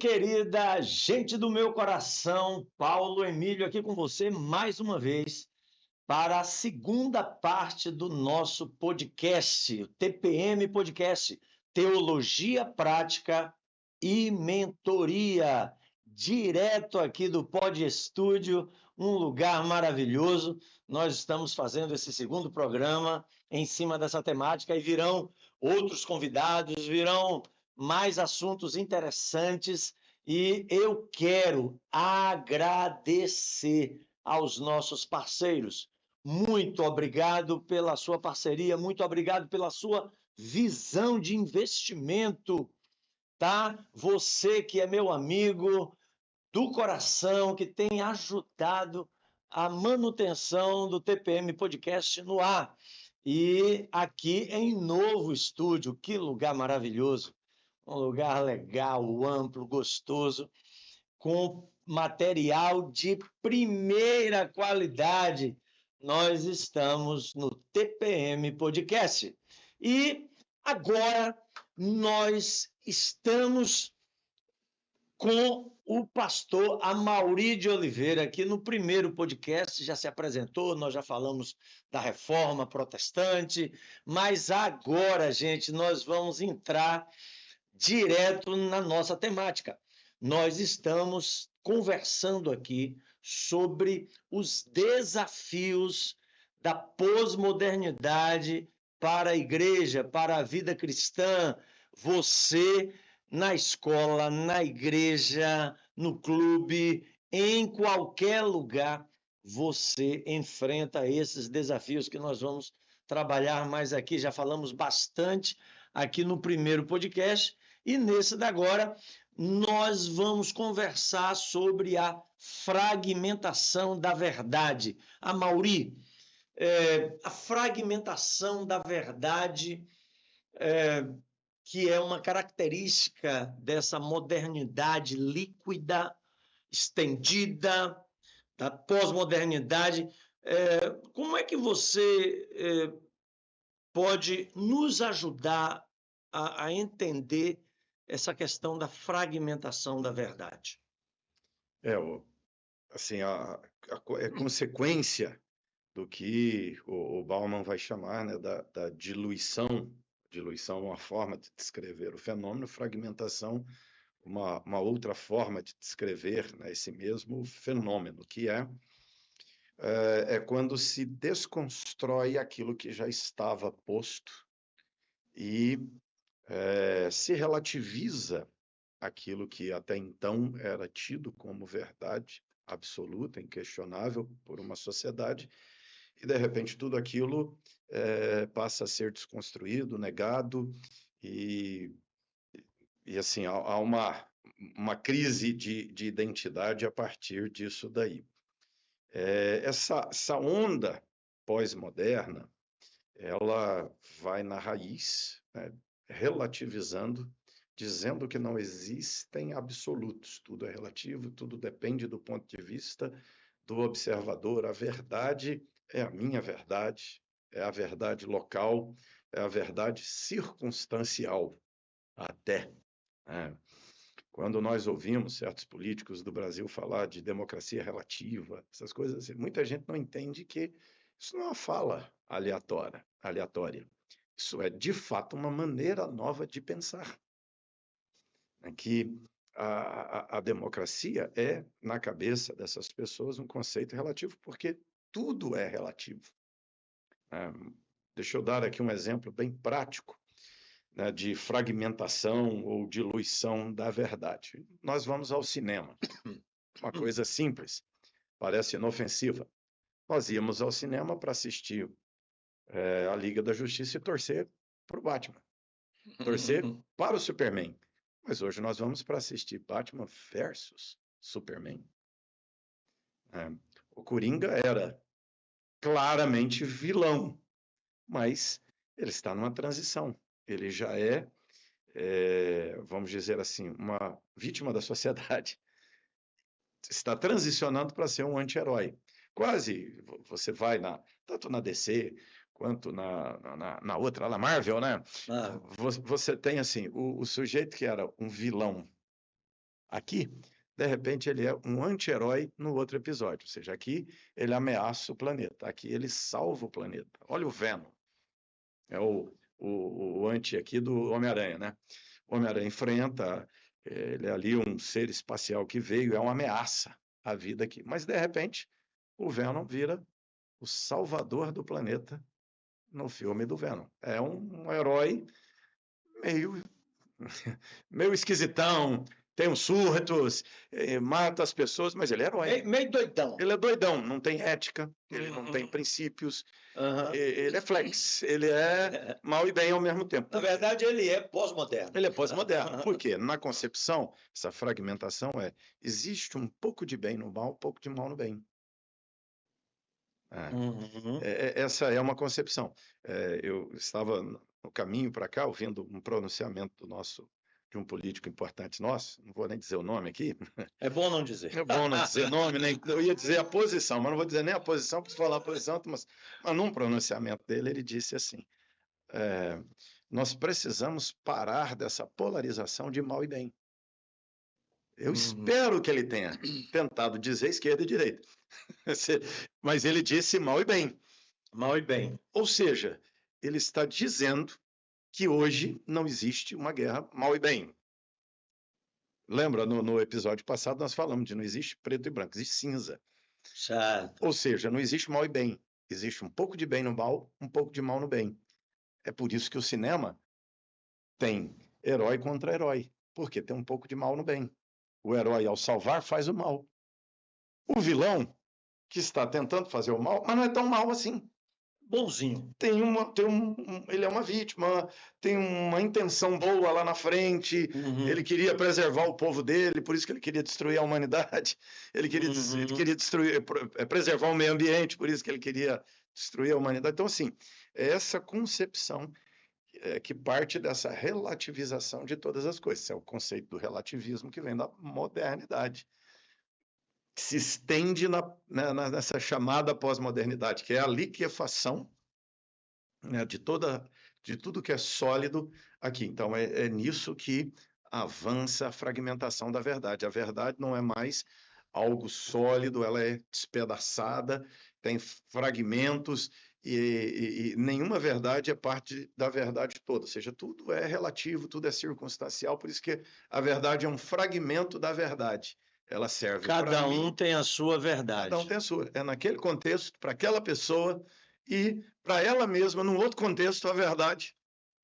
querida gente do meu coração, Paulo Emílio aqui com você mais uma vez para a segunda parte do nosso podcast, o TPM Podcast, Teologia Prática e Mentoria, direto aqui do Pod Estúdio, um lugar maravilhoso. Nós estamos fazendo esse segundo programa em cima dessa temática e virão outros convidados, virão mais assuntos interessantes e eu quero agradecer aos nossos parceiros. Muito obrigado pela sua parceria, muito obrigado pela sua visão de investimento, tá? Você que é meu amigo do coração, que tem ajudado a manutenção do TPM Podcast no ar. E aqui em novo estúdio, que lugar maravilhoso, um lugar legal, amplo, gostoso, com material de primeira qualidade. Nós estamos no TPM Podcast. E agora nós estamos com o pastor Amaury de Oliveira, que no primeiro podcast já se apresentou, nós já falamos da reforma protestante, mas agora, gente, nós vamos entrar direto na nossa temática. Nós estamos conversando aqui sobre os desafios da pós-modernidade para a igreja, para a vida cristã. Você, na escola, na igreja, no clube, em qualquer lugar, você enfrenta esses desafios que nós vamos trabalhar mais aqui. Já falamos bastante aqui no primeiro podcast. E nesse da agora, nós vamos conversar sobre a fragmentação da verdade. Amaury, a fragmentação da verdade, que é uma característica dessa modernidade líquida, estendida, da pós-modernidade. Como é que você pode nos ajudar a entender essa questão da fragmentação da verdade? Assim, é consequência do que o Bauman vai chamar, né, da diluição. Diluição é uma forma de descrever o fenômeno, fragmentação, uma outra forma de descrever, né, esse mesmo fenômeno, que é quando se desconstrói aquilo que já estava posto e se relativiza aquilo que até então era tido como verdade absoluta, inquestionável por uma sociedade, e de repente tudo aquilo passa a ser desconstruído, negado, e assim, há uma crise de identidade a partir disso daí. Essa onda pós-moderna, ela vai na raiz, né, relativizando, dizendo que não existem absolutos, tudo é relativo, tudo depende do ponto de vista do observador. A verdade é a minha verdade, é a verdade local, é a verdade circunstancial até. Quando nós ouvimos certos políticos do Brasil falar de democracia relativa, essas coisas, muita gente não entende que isso não é uma fala aleatória. Isso é, de fato, uma maneira nova de pensar. Que a democracia é, na cabeça dessas pessoas, um conceito relativo, porque tudo é relativo. Deixa eu dar aqui um exemplo bem prático, né, de fragmentação ou diluição da verdade. Nós vamos ao cinema. Uma coisa simples, parece inofensiva. Nós íamos ao cinema para assistir a Liga da Justiça e torcer para o Batman. Torcer para o Superman. Mas hoje nós vamos para assistir Batman versus Superman. O Coringa era claramente vilão, mas ele está numa transição. Ele já vamos dizer assim, uma vítima da sociedade. Está transicionando para ser um anti-herói. Quase, você vai tanto na DC quanto na outra, na Marvel, né? Você tem assim, o sujeito que era um vilão Aqui, de repente, ele é um anti-herói no outro episódio. Ou seja, aqui ele ameaça o planeta. Aqui ele salva o planeta. Olha o Venom. É o anti aqui do Homem-Aranha, né? O Homem-Aranha enfrenta, ele é ali um ser espacial que veio, é uma ameaça à vida aqui. Mas, de repente, o Venom vira o salvador do planeta no filme do Venom. É um herói meio esquisitão, tem uns surtos, mata as pessoas, mas ele é herói. Meio doidão. Ele é doidão, não tem ética, ele não tem princípios, ele é flex, ele é mal e bem ao mesmo tempo. Na verdade, ele é pós-moderno. Ele é pós-moderno. Por quê? Na concepção, essa fragmentação existe um pouco de bem no mal, um pouco de mal no bem. Essa é uma concepção. Eu estava no caminho para cá, ouvindo um pronunciamento de um político importante nosso, não vou nem dizer o nome aqui. É bom não dizer. É bom não dizer nome, nem, eu ia dizer a posição, mas não vou dizer nem a posição, porque se falar a posição, mas num pronunciamento dele, ele disse assim, nós precisamos parar dessa polarização de mal e bem. Eu espero que ele tenha tentado dizer esquerda e direita. Mas ele disse mal e bem. Mal e bem. Ou seja, ele está dizendo que hoje não existe uma guerra mal e bem. Lembra, no episódio passado nós falamos de não existe preto e branco, existe cinza. Certo. Ou seja, não existe mal e bem. Existe um pouco de bem no mal, um pouco de mal no bem. É por isso que o cinema tem herói contra herói. Porque tem um pouco de mal no bem. O herói, ao salvar, faz o mal. O vilão, que está tentando fazer o mal, mas não é tão mal assim. Bonzinho. Ele é uma vítima, tem uma intenção boa lá na frente, ele queria preservar o povo dele, por isso que ele queria destruir a humanidade, ele queria preservar o meio ambiente, por isso que ele queria destruir a humanidade. Então, assim, é essa concepção que parte dessa relativização de todas as coisas. Esse é o conceito do relativismo que vem da modernidade, que se estende nessa chamada pós-modernidade, que é a liquefação, né, de tudo que é sólido aqui. Então, é nisso que avança a fragmentação da verdade. A verdade não é mais algo sólido, ela é despedaçada, tem fragmentos, e nenhuma verdade é parte da verdade toda. Ou seja, tudo é relativo, tudo é circunstancial, por isso que a verdade é um fragmento da verdade. Ela serve para Cada um tem a sua verdade. Cada um tem a sua. É naquele contexto, para aquela pessoa, e para ela mesma, num outro contexto, a verdade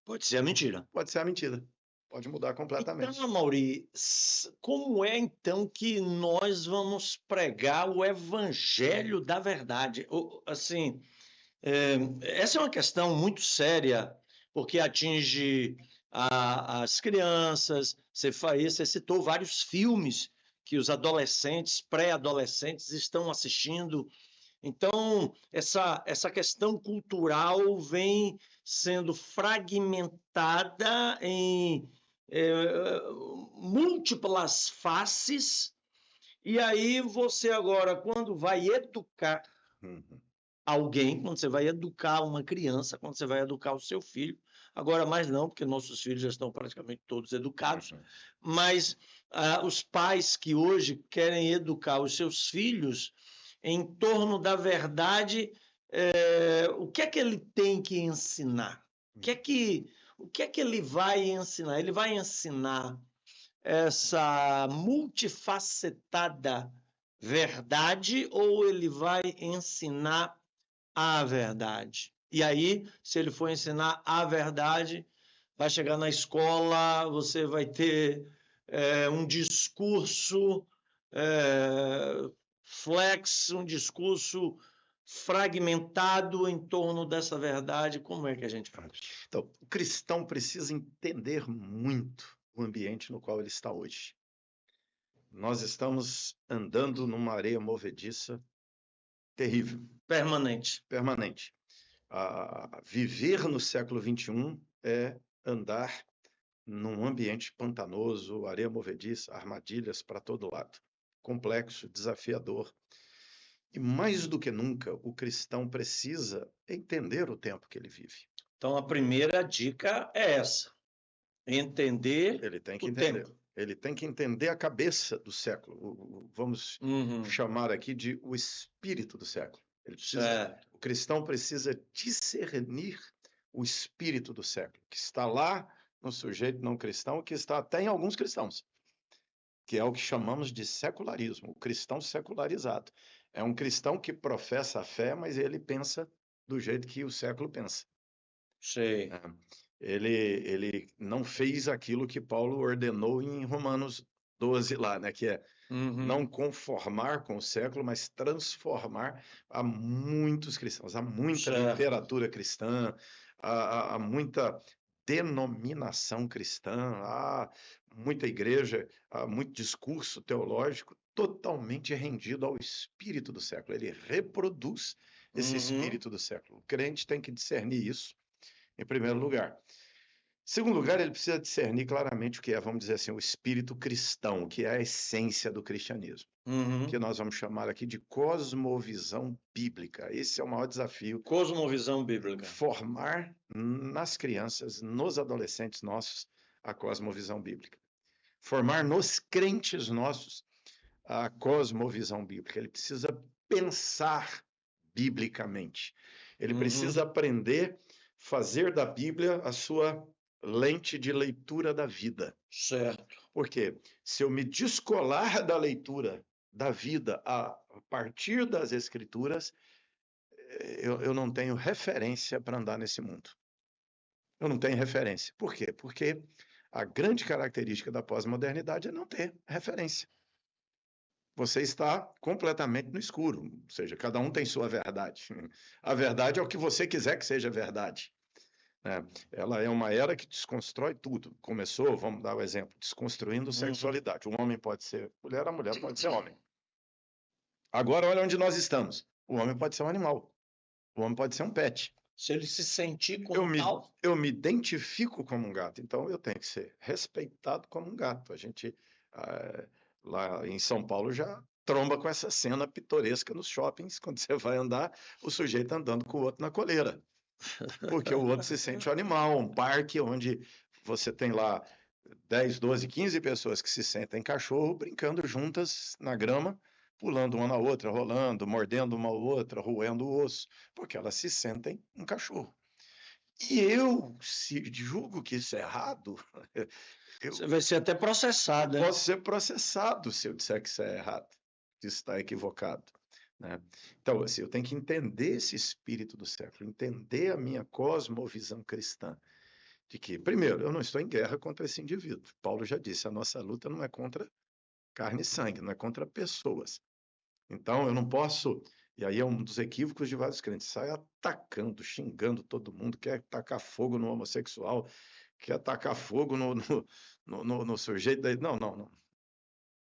pode ser a mentira. Pode ser a mentira. Pode mudar completamente. Então, Amaury, como é então que nós vamos pregar o evangelho da verdade? Assim, essa é uma questão muito séria, porque atinge as crianças. Você citou vários filmes que os adolescentes, pré-adolescentes estão assistindo. Então, essa questão cultural vem sendo fragmentada em múltiplas faces, e aí você agora, quando vai educar alguém, quando você vai educar uma criança, quando você vai educar o seu filho, agora mais não, porque nossos filhos já estão praticamente todos educados, mas os pais que hoje querem educar os seus filhos em torno da verdade, o que é que ele tem que ensinar? O que é que ele vai ensinar? Ele vai ensinar essa multifacetada verdade ou ele vai ensinar a verdade? E aí, se ele for ensinar a verdade, vai chegar na escola, você vai ter um discurso flex, um discurso fragmentado em torno dessa verdade. Como é que a gente faz? Então, o cristão precisa entender muito o ambiente no qual ele está hoje. Nós estamos andando numa areia movediça terrível. Permanente. Viver no século XXI é andar num ambiente pantanoso, areia movediça, armadilhas para todo lado. Complexo, desafiador. E mais do que nunca, o cristão precisa entender o tempo que ele vive. Então, a primeira dica é essa. Entender ele tem que o entender. tempo. Ele tem que entender a cabeça do século. Vamos chamar aqui de o espírito do século. O cristão precisa discernir o espírito do século, que está lá no sujeito não cristão, que está até em alguns cristãos, que é o que chamamos de secularismo, o cristão secularizado. É um cristão que professa a fé, mas ele pensa do jeito que o século pensa. Sei. Ele não fez aquilo que Paulo ordenou em Romanos 12 lá, né? Que é não conformar com o século, mas transformar. Há muitos cristãos, há muita literatura cristã, há muita denominação cristã, há muita igreja, há muito discurso teológico totalmente rendido ao espírito do século. Ele reproduz esse espírito do século. O crente tem que discernir isso, em primeiro lugar. Em segundo lugar, ele precisa discernir claramente o que é, vamos dizer assim, o espírito cristão, que é a essência do cristianismo, que nós vamos chamar aqui de cosmovisão bíblica. Esse é o maior desafio. Cosmovisão bíblica. Formar nas crianças, nos adolescentes nossos, a cosmovisão bíblica. Formar nos crentes nossos a cosmovisão bíblica. Ele precisa pensar biblicamente. Ele precisa aprender a fazer da Bíblia a sua lente de leitura da vida. Certo. Porque se eu me descolar da leitura da vida a partir das Escrituras, eu não tenho referência para andar nesse mundo. Eu não tenho referência. Por quê? Porque a grande característica da pós-modernidade é não ter referência. Você está completamente no escuro, ou seja, cada um tem sua verdade. A verdade é o que você quiser que seja verdade. Ela é uma era que desconstrói tudo. Começou, vamos dar o exemplo, desconstruindo sexualidade. O homem pode ser mulher, a mulher pode ser homem. Agora, olha onde nós estamos. O homem pode ser um animal. O homem pode ser um pet. Se ele se sentir como tal. Eu me identifico como um gato, então eu tenho que ser respeitado como um gato. A gente, lá em São Paulo, já tromba com essa cena pitoresca nos shoppings, quando você vai andar, o sujeito andando com o outro na coleira. Porque o outro se sente um animal, um parque onde você tem lá 10, 12, 15 pessoas que se sentem cachorro brincando juntas na grama, pulando uma na outra, rolando, mordendo uma outra, roendo o osso, porque elas se sentem um cachorro. E eu, se julgo que isso é errado, Você vai ser até processado. Posso ser processado se eu disser que isso é errado, que isso está equivocado. Né? Então, assim, eu tenho que entender esse espírito do século, entender a minha cosmovisão cristã, de que, primeiro, eu não estou em guerra contra esse indivíduo. Paulo já disse, a nossa luta não é contra carne e sangue, não é contra pessoas. Então, eu não posso, e aí é um dos equívocos de vários crentes, sai atacando, xingando todo mundo, quer tacar fogo no homossexual, quer tacar fogo no sujeito. Não.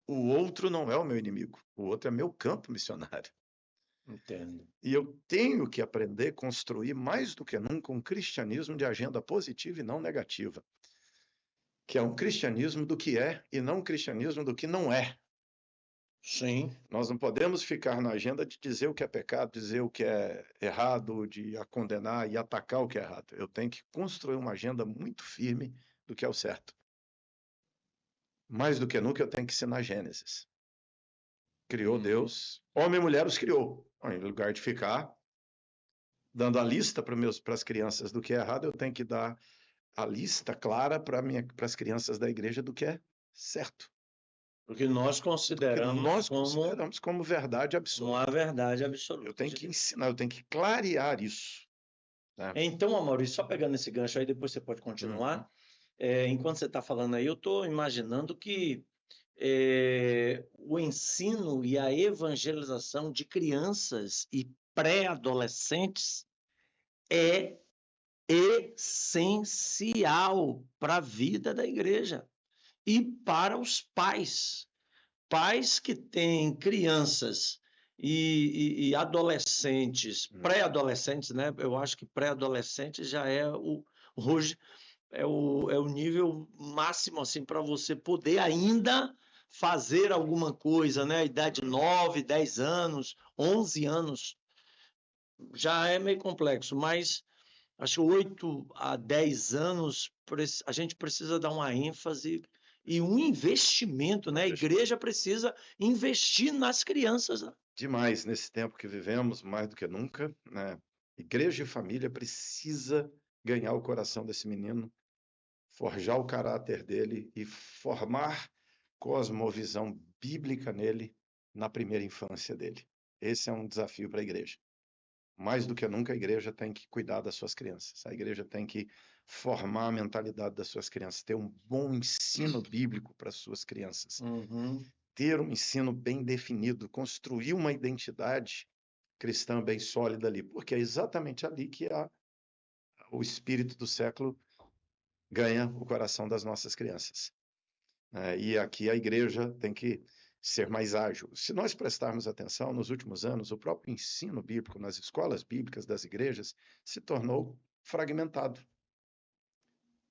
O outro não é o meu inimigo, o outro é meu campo missionário. Entendo. E eu tenho que aprender a construir mais do que nunca um cristianismo de agenda positiva e não negativa, que é um cristianismo do que é e não um cristianismo do que não é. Sim. Nós não podemos ficar na agenda de dizer o que é pecado, dizer o que é errado, de condenar e atacar o que é errado. Eu tenho que construir uma agenda muito firme do que é o certo. Mais do que nunca eu tenho que ensinar Gênesis. Criou Deus, homem e mulher os criou. Em lugar de ficar dando a lista para as crianças do que é errado, eu tenho que dar a lista clara para as crianças da igreja do que é certo. Porque nós consideramos como verdade absoluta. Uma verdade absoluta. Eu tenho que ensinar, eu tenho que clarear isso. Né? Então, Maurício, só pegando esse gancho aí, depois você pode continuar. Enquanto você está falando aí, eu estou imaginando que o ensino e a evangelização de crianças e pré-adolescentes é essencial para a vida da igreja e para os pais. Pais que têm crianças e adolescentes, pré-adolescentes, né? Eu acho que pré-adolescente já é hoje é o nível máximo assim para você poder ainda fazer alguma coisa, né? Idade 9, 10 anos, 11 anos, já é meio complexo, mas acho que 8 a 10 anos a gente precisa dar uma ênfase E um investimento, né? A igreja precisa investir nas crianças, né? Demais nesse tempo que vivemos, mais do que nunca, né? Igreja e família precisa ganhar o coração desse menino, forjar o caráter dele e formar cosmovisão bíblica nele na primeira infância dele. Esse é um desafio para a igreja. Mais do que nunca, a igreja tem que cuidar das suas crianças. A igreja tem que formar a mentalidade das suas crianças, ter um bom ensino bíblico para as suas crianças, ter um ensino bem definido, construir uma identidade cristã bem sólida ali, porque é exatamente ali que o espírito do século ganha o coração das nossas crianças. E aqui a igreja tem que ser mais ágil. Se nós prestarmos atenção, nos últimos anos, o próprio ensino bíblico nas escolas bíblicas das igrejas se tornou fragmentado.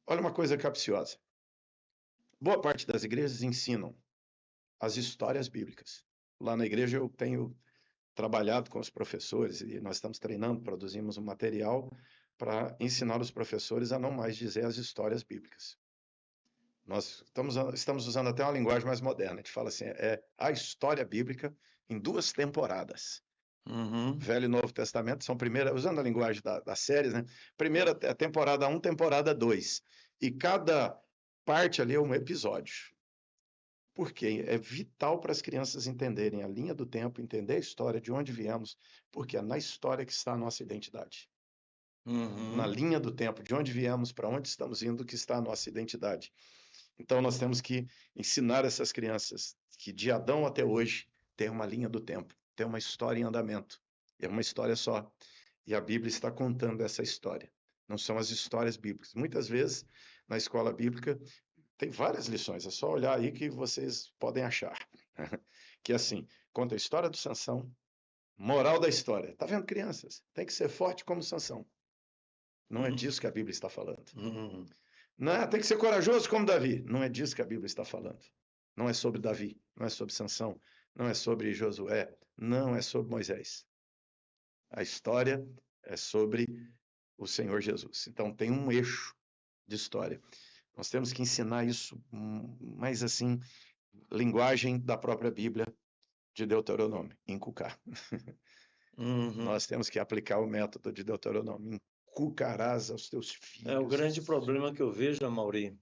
Olha uma coisa capciosa. Boa parte das igrejas ensinam as histórias bíblicas. Lá na igreja eu tenho trabalhado com os professores e nós estamos treinando, produzimos um material para ensinar os professores a não mais dizer as histórias bíblicas. Nós estamos usando até uma linguagem mais moderna. A gente fala assim, a história bíblica em 2 temporadas. Velho e Novo Testamento são usando a linguagem das séries, né? Primeira temporada 1, temporada 2. E cada parte ali é um episódio. Porque é vital para as crianças entenderem a linha do tempo, entender a história, de onde viemos, porque é na história que está a nossa identidade. Na linha do tempo, de onde viemos, para onde estamos indo, que está a nossa identidade. Então, nós temos que ensinar essas crianças que de Adão até hoje tem uma linha do tempo, tem uma história em andamento. É uma história só. E a Bíblia está contando essa história. Não são as histórias bíblicas. Muitas vezes, na escola bíblica, tem várias lições. É só olhar aí que vocês podem achar. Que assim, conta a história do Sansão, moral da história. Tá vendo, crianças? Tem que ser forte como Sansão. Não é disso que a Bíblia está falando. Não, tem que ser corajoso como Davi. Não é disso que a Bíblia está falando. Não é sobre Davi, não é sobre Sansão, não é sobre Josué, não é sobre Moisés. A história é sobre o Senhor Jesus. Então tem um eixo de história. Nós temos que ensinar isso, mas assim, linguagem da própria Bíblia de Deuteronômio, inculcar. Nós temos que aplicar o método de Deuteronômio. Inculcarás aos teus filhos. É o grande problema que eu vejo, Amaury.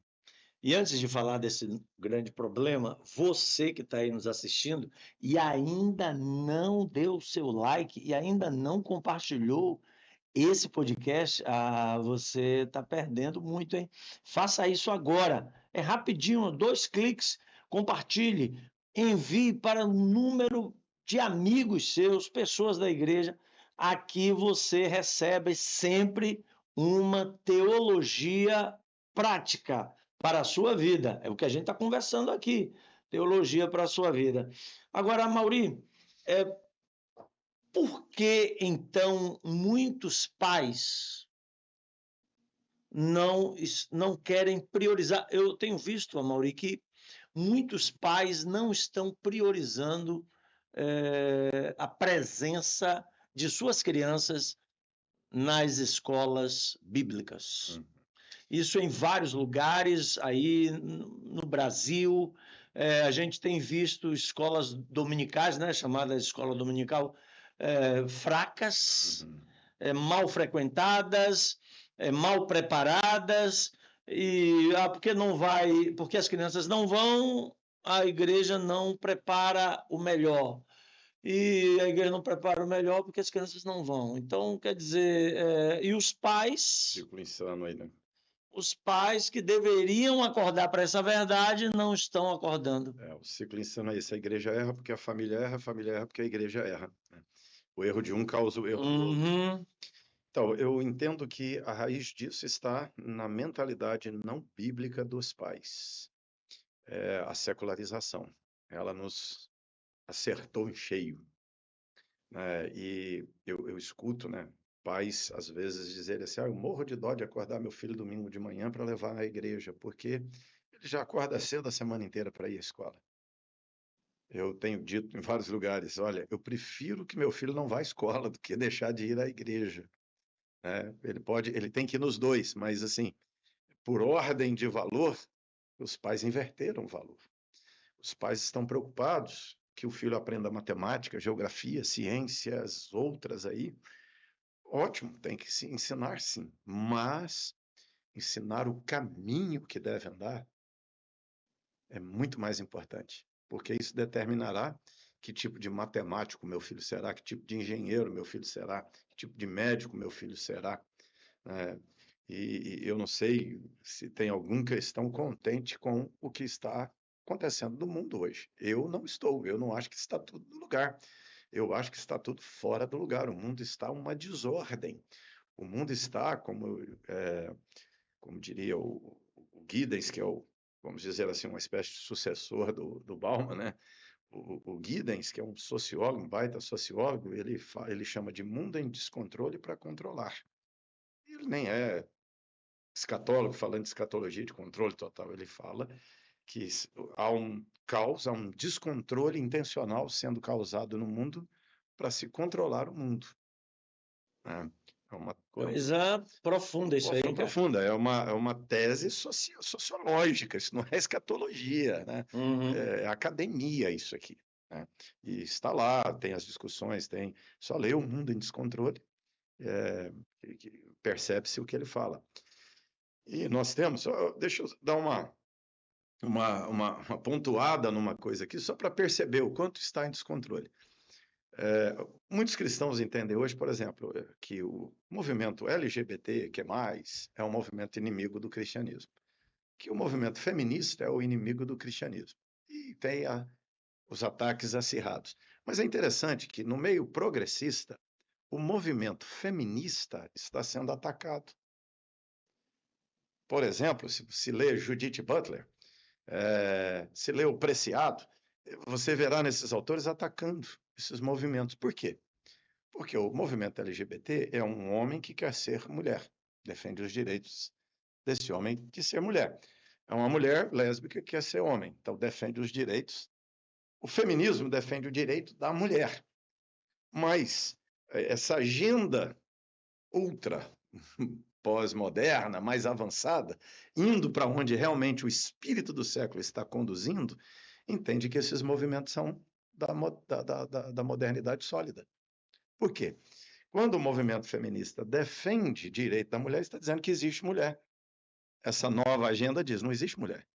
E antes de falar desse grande problema, você que está aí nos assistindo e ainda não deu o seu like e ainda não compartilhou esse podcast, você está perdendo muito, hein? Faça isso agora. É rapidinho, 2 cliques, compartilhe, envie para um número de amigos seus, pessoas da igreja. Aqui você recebe sempre uma teologia prática para a sua vida. É o que a gente está conversando aqui. Teologia para a sua vida. Agora, Amaury, por que, então, muitos pais não querem priorizar? Eu tenho visto, Amaury, que muitos pais não estão priorizando a presença de suas crianças nas escolas bíblicas. Isso em vários lugares aí no Brasil. A gente tem visto escolas dominicais, né, chamada escola dominical, fracas, mal frequentadas, mal preparadas, e porque as crianças não vão, a igreja não prepara o melhor. E a igreja não prepara o melhor porque as crianças não vão. Então, quer dizer, e os pais... Ciclo insano aí, né? Os pais que deveriam acordar para essa verdade não estão acordando. O ciclo insano é esse. A igreja erra porque a família erra porque a igreja erra. O erro de um causa o erro do outro. Então, eu entendo que a raiz disso está na mentalidade não bíblica dos pais. A secularização. Ela nos acertou em cheio. E eu escuto, né, pais às vezes dizerem assim, eu morro de dó de acordar meu filho domingo de manhã para levar à igreja, porque ele já acorda cedo a semana inteira para ir à escola. Eu tenho dito em vários lugares, olha, eu prefiro que meu filho não vá à escola do que deixar de ir à igreja. Ele tem que ir nos dois, mas assim, por ordem de valor, Os pais inverteram o valor. Os pais estão preocupados que o filho aprenda matemática, geografia, ciências, outras aí. Ótimo, tem que se ensinar sim, mas ensinar o caminho que deve andar é muito mais importante, porque isso determinará que tipo de matemático meu filho será, que tipo de engenheiro meu filho será, que tipo de médico meu filho será, né? E eu não sei se tem algum cristão contente com o que está acontecendo no mundo hoje. Eu não estou, eu não acho que está tudo no lugar. Eu acho que está tudo fora do lugar. O mundo está uma desordem. O mundo está, como diria o Giddens, que é vamos dizer assim, uma espécie de sucessor do Bauman, né? O Giddens, que é um sociólogo, um baita sociólogo, ele chama de mundo em descontrole para controlar. Ele nem é escatólogo, falando de escatologia, de controle total, ele fala que há um caos, há um descontrole intencional sendo causado no mundo para se controlar o mundo, né? Coisa profunda isso aí, cara. Profunda, é uma tese sociológica, isso não é escatologia, né? Uhum. É academia isso aqui, né? E está lá, tem as discussões, só lê O Mundo em Descontrole, percebe-se o que ele fala. E nós temos, deixa eu dar uma pontuada numa coisa aqui, só para perceber o quanto está em descontrole. Muitos cristãos entendem hoje, por exemplo, que o movimento LGBT, que é um movimento inimigo do cristianismo, que o movimento feminista é o inimigo do cristianismo, e tem os ataques acirrados. Mas é interessante que no meio progressista, o movimento feminista está sendo atacado. Por exemplo, se lê Judith Butler, se lê O Preciado, você verá nesses autores atacando esses movimentos. Por quê? Porque o movimento LGBT é um homem que quer ser mulher, defende os direitos desse homem de ser mulher. É uma mulher lésbica que quer ser homem, então defende os direitos. O feminismo defende o direito da mulher. Mas essa agenda ultra pós-moderna, mais avançada, indo para onde realmente o espírito do século está conduzindo, entende que esses movimentos são da modernidade sólida. Por quê? Quando o movimento feminista defende direito da mulher, está dizendo que existe mulher. Essa nova agenda diz, não existe mulher.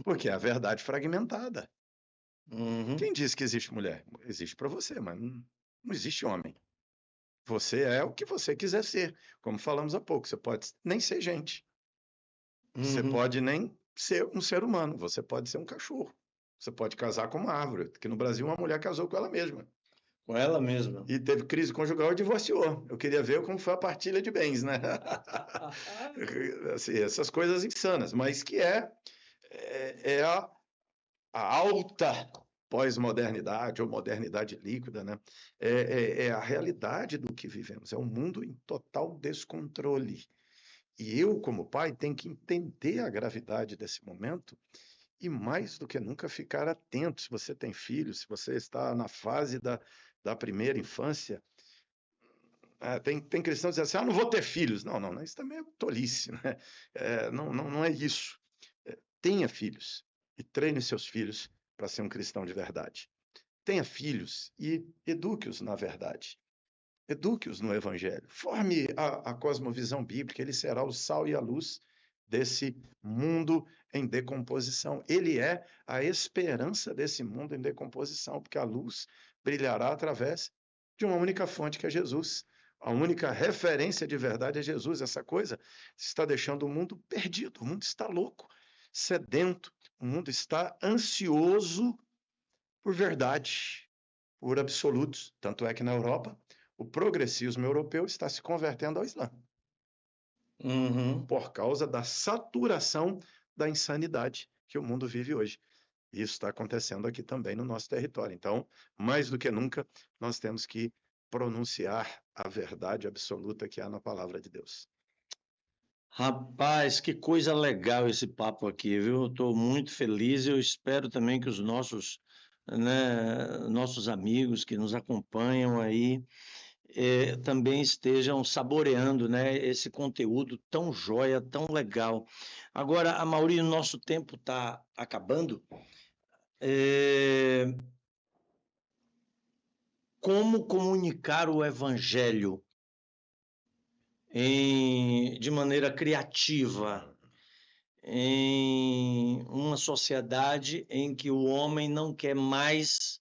Porque é a verdade fragmentada. Uhum. Quem diz que existe mulher? Existe para você, mas não existe homem. Você é o que você quiser ser. Como falamos há pouco, você pode nem ser gente. Você pode nem ser um ser humano. Você pode ser um cachorro. Você pode casar com uma árvore. Que no Brasil uma mulher casou com ela mesma. Com ela mesma. E teve crise conjugal e divorciou. Eu queria ver como foi a partilha de bens, né? Assim, essas coisas insanas, mas que é a alta pós-modernidade ou modernidade líquida, né? É a realidade do que vivemos, é um mundo em total descontrole. E eu, como pai, tenho que entender a gravidade desse momento e, mais do que nunca, ficar atento. Se você tem filhos, se você está na fase da primeira infância, tem cristãos que dizem assim, não vou ter filhos. Não, isso também é tolice, né? Não é isso. Tenha filhos e treine seus filhos para ser um cristão de verdade. Tenha filhos e eduque-os na verdade. Eduque-os no Evangelho. Forme a cosmovisão bíblica, ele será o sal e a luz desse mundo em decomposição. Ele é a esperança desse mundo em decomposição, porque a luz brilhará através de uma única fonte, que é Jesus. A única referência de verdade é Jesus. Essa coisa está deixando o mundo perdido, o mundo está louco, sedento, o mundo está ansioso por verdade, por absolutos. Tanto é que na Europa, o progressismo europeu está se convertendo ao Islã. Por causa da saturação da insanidade que o mundo vive hoje. Isso está acontecendo aqui também no nosso território. Então, mais do que nunca, nós temos que pronunciar a verdade absoluta que há na palavra de Deus. Rapaz, que coisa legal esse papo aqui, viu? Estou muito feliz. Eu espero também que os nossos amigos que nos acompanham aí também estejam saboreando, né, esse conteúdo tão jóia, tão legal. Agora, Amaury, o nosso tempo está acabando. Como comunicar o evangelho de maneira criativa em uma sociedade em que o homem não quer mais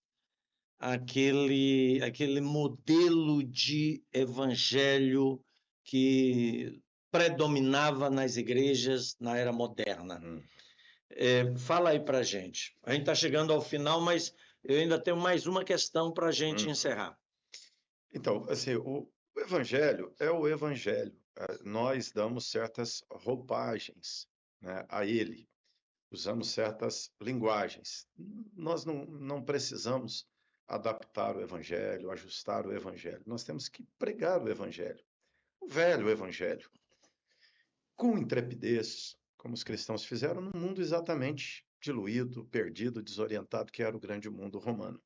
aquele modelo de evangelho que predominava nas igrejas na era moderna? Fala aí para a gente. A gente está chegando ao final, mas eu ainda tenho mais uma questão para a gente encerrar. Então, assim, o evangelho é o evangelho. Nós damos certas roupagens, né, a ele, usamos certas linguagens. Nós não precisamos adaptar o evangelho, ajustar o evangelho. Nós temos que pregar o evangelho, o velho evangelho, com intrepidez, como os cristãos fizeram num mundo exatamente diluído, perdido, desorientado, que era o grande mundo romano.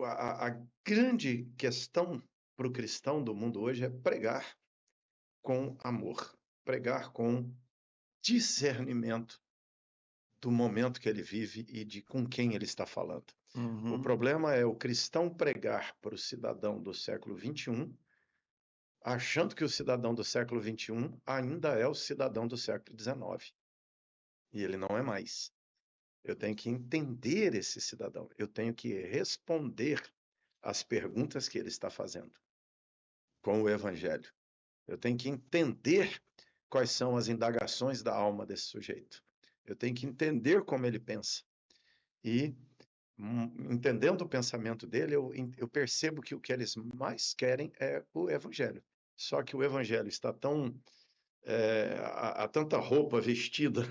A grande questão para o cristão do mundo hoje é pregar com amor, pregar com discernimento do momento que ele vive e de com quem ele está falando. O problema é o cristão pregar para o cidadão do século XXI, achando que o cidadão do século XXI ainda é o cidadão do século XIX. E ele não é mais. Eu tenho que entender esse cidadão, eu tenho que responder às perguntas que ele está fazendo com o evangelho. Eu tenho que entender quais são as indagações da alma desse sujeito. Eu tenho que entender como ele pensa. E, entendendo o pensamento dele, eu percebo que o que eles mais querem é o evangelho. Só que o evangelho está tão... há tanta roupa vestida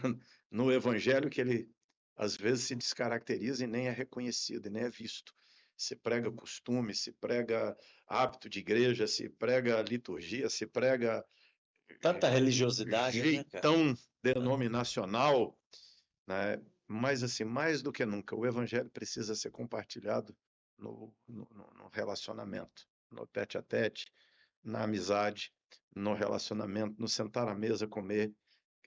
no evangelho que ele, às vezes, se descaracteriza e nem é reconhecido, e nem é visto. Se prega costume, se prega hábito de igreja, se prega liturgia, se prega tanta religiosidade, jeitão denominacional, né? Mas, assim, mais do que nunca, o evangelho precisa ser compartilhado no relacionamento, no tete-a-tete, na amizade, no relacionamento, no sentar à mesa, comer,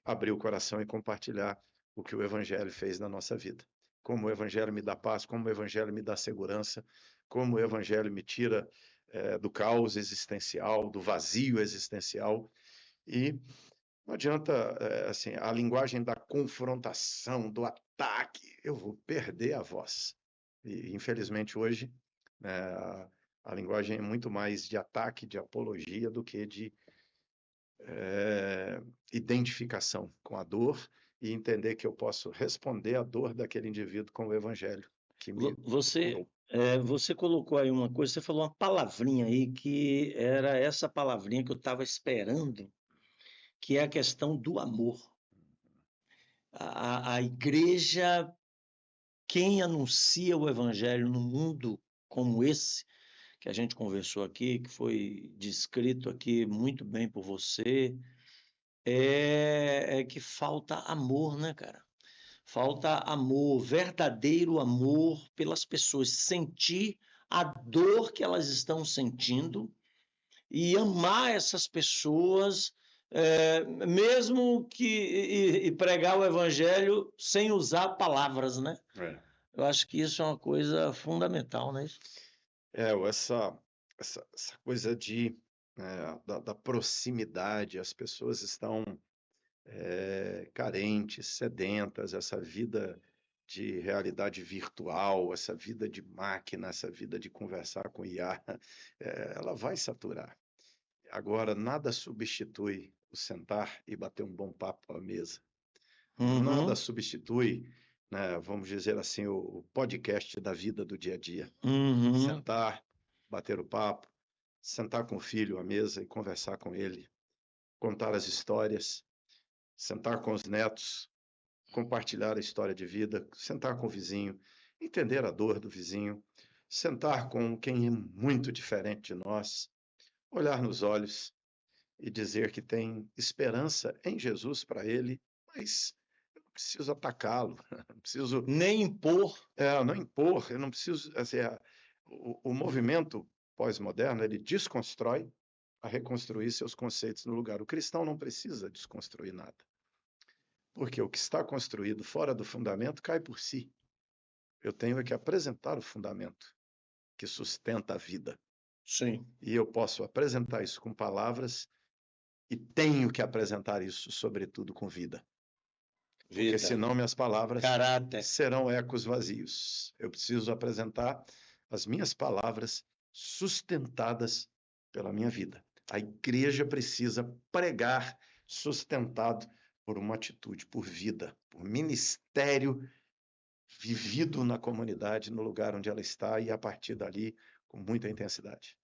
abrir o coração e compartilhar o que o evangelho fez na nossa vida. Como o evangelho me dá paz, como o evangelho me dá segurança, como o evangelho me tira do caos existencial, do vazio existencial. E não adianta, assim, a linguagem da confrontação, do ataque, eu vou perder a voz. E, infelizmente, hoje, a linguagem é muito mais de ataque, de apologia, do que de identificação com a dor e entender que eu posso responder à dor daquele indivíduo com o evangelho que me curou. Você colocou aí uma coisa, você falou uma palavrinha aí que era essa palavrinha que eu estava esperando, que é a questão do amor. A igreja, quem anuncia o evangelho num mundo como esse, que a gente conversou aqui, que foi descrito aqui muito bem por você, é que falta amor, né, cara? Falta amor, verdadeiro amor pelas pessoas, sentir a dor que elas estão sentindo e amar essas pessoas, mesmo que e pregar o evangelho sem usar palavras, né? Eu acho que isso é uma coisa fundamental, né? Essa coisa da proximidade, as pessoas estão carentes, sedentas, essa vida de realidade virtual, essa vida de máquina, essa vida de conversar com IA, ela vai saturar. Agora, nada substitui o sentar e bater um bom papo à mesa. Nada substitui, né, vamos dizer assim, o podcast da vida do dia a dia. Sentar, bater o papo, sentar com o filho à mesa e conversar com ele, contar as histórias, sentar com os netos, compartilhar a história de vida, sentar com o vizinho, entender a dor do vizinho, sentar com quem é muito diferente de nós, olhar nos olhos e dizer que tem esperança em Jesus para ele, mas eu não preciso atacá-lo, não preciso... Nem impor. Não impor, eu não preciso... Assim, o movimento pós-moderno, ele desconstrói a reconstruir seus conceitos no lugar. O cristão não precisa desconstruir nada. Porque o que está construído fora do fundamento cai por si. Eu tenho que apresentar o fundamento que sustenta a vida. Sim. E eu posso apresentar isso com palavras e tenho que apresentar isso, sobretudo, com vida. Porque senão minhas palavras serão ecos vazios. Eu preciso apresentar as minhas palavras sustentadas pela minha vida. A igreja precisa pregar sustentado por uma atitude, por vida, por ministério vivido na comunidade, no lugar onde ela está e a partir dali com muita intensidade.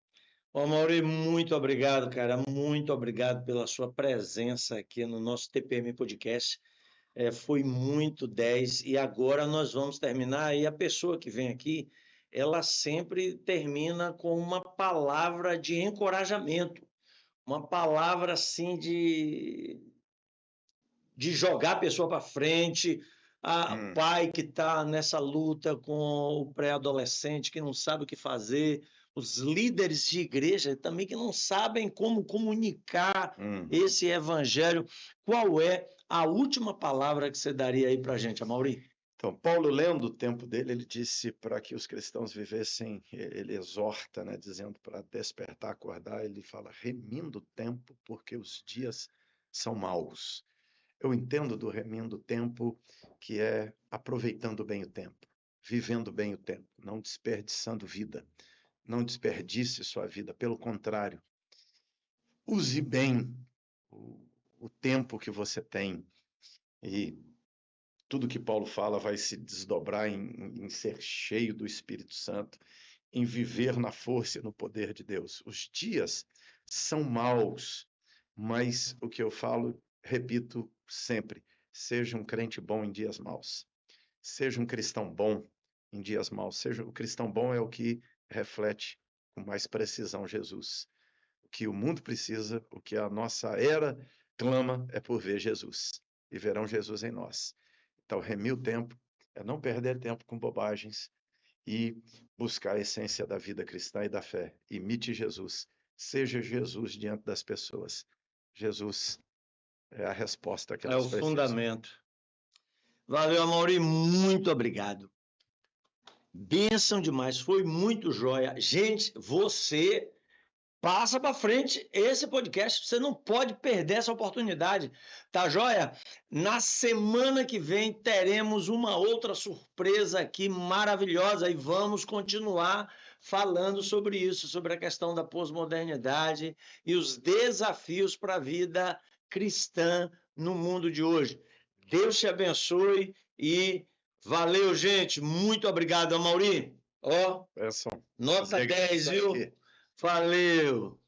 Ô, Mauri, muito obrigado, cara. Muito obrigado pela sua presença aqui no nosso TPM Podcast. Foi muito 10 e agora nós vamos terminar. E a pessoa que vem aqui, ela sempre termina com uma palavra de encorajamento, uma palavra assim de jogar a pessoa para frente. Pai que está nessa luta com o pré-adolescente, que não sabe o que fazer, os líderes de igreja também que não sabem como comunicar esse evangelho. Qual é a última palavra que você daria aí para a gente, Amaury? Então, Paulo, lendo o tempo dele, ele disse para que os cristãos vivessem, ele exorta, né, dizendo para despertar, acordar, ele fala, remindo o tempo, porque os dias são maus. Eu entendo do remindo o tempo que é aproveitando bem o tempo, vivendo bem o tempo, não desperdiçando vida. Não desperdice sua vida, pelo contrário, use bem o tempo que você tem. E tudo que Paulo fala vai se desdobrar em ser cheio do Espírito Santo, em viver na força e no poder de Deus. Os dias são maus, mas o que eu falo, repito sempre, seja um crente bom em dias maus. Seja um cristão bom em dias maus. O cristão bom é o que reflete com mais precisão Jesus. O que o mundo precisa, o que a nossa era clama é por ver Jesus. E verão Jesus em nós. Então, remir o tempo é não perder tempo com bobagens e buscar a essência da vida cristã e da fé. Imite Jesus. Seja Jesus diante das pessoas. Jesus é a resposta que elas precisam. É o fundamento. Valeu, Amaury, muito obrigado. Bênção demais, foi muito joia. Gente, você passa para frente esse podcast, você não pode perder essa oportunidade, tá joia? Na semana que vem teremos uma outra surpresa aqui maravilhosa e vamos continuar falando sobre isso, sobre a questão da pós-modernidade e os desafios para a vida cristã no mundo de hoje. Deus te abençoe e valeu, gente. Muito obrigado, Amaury. Ó, nota 10, viu? Valeu.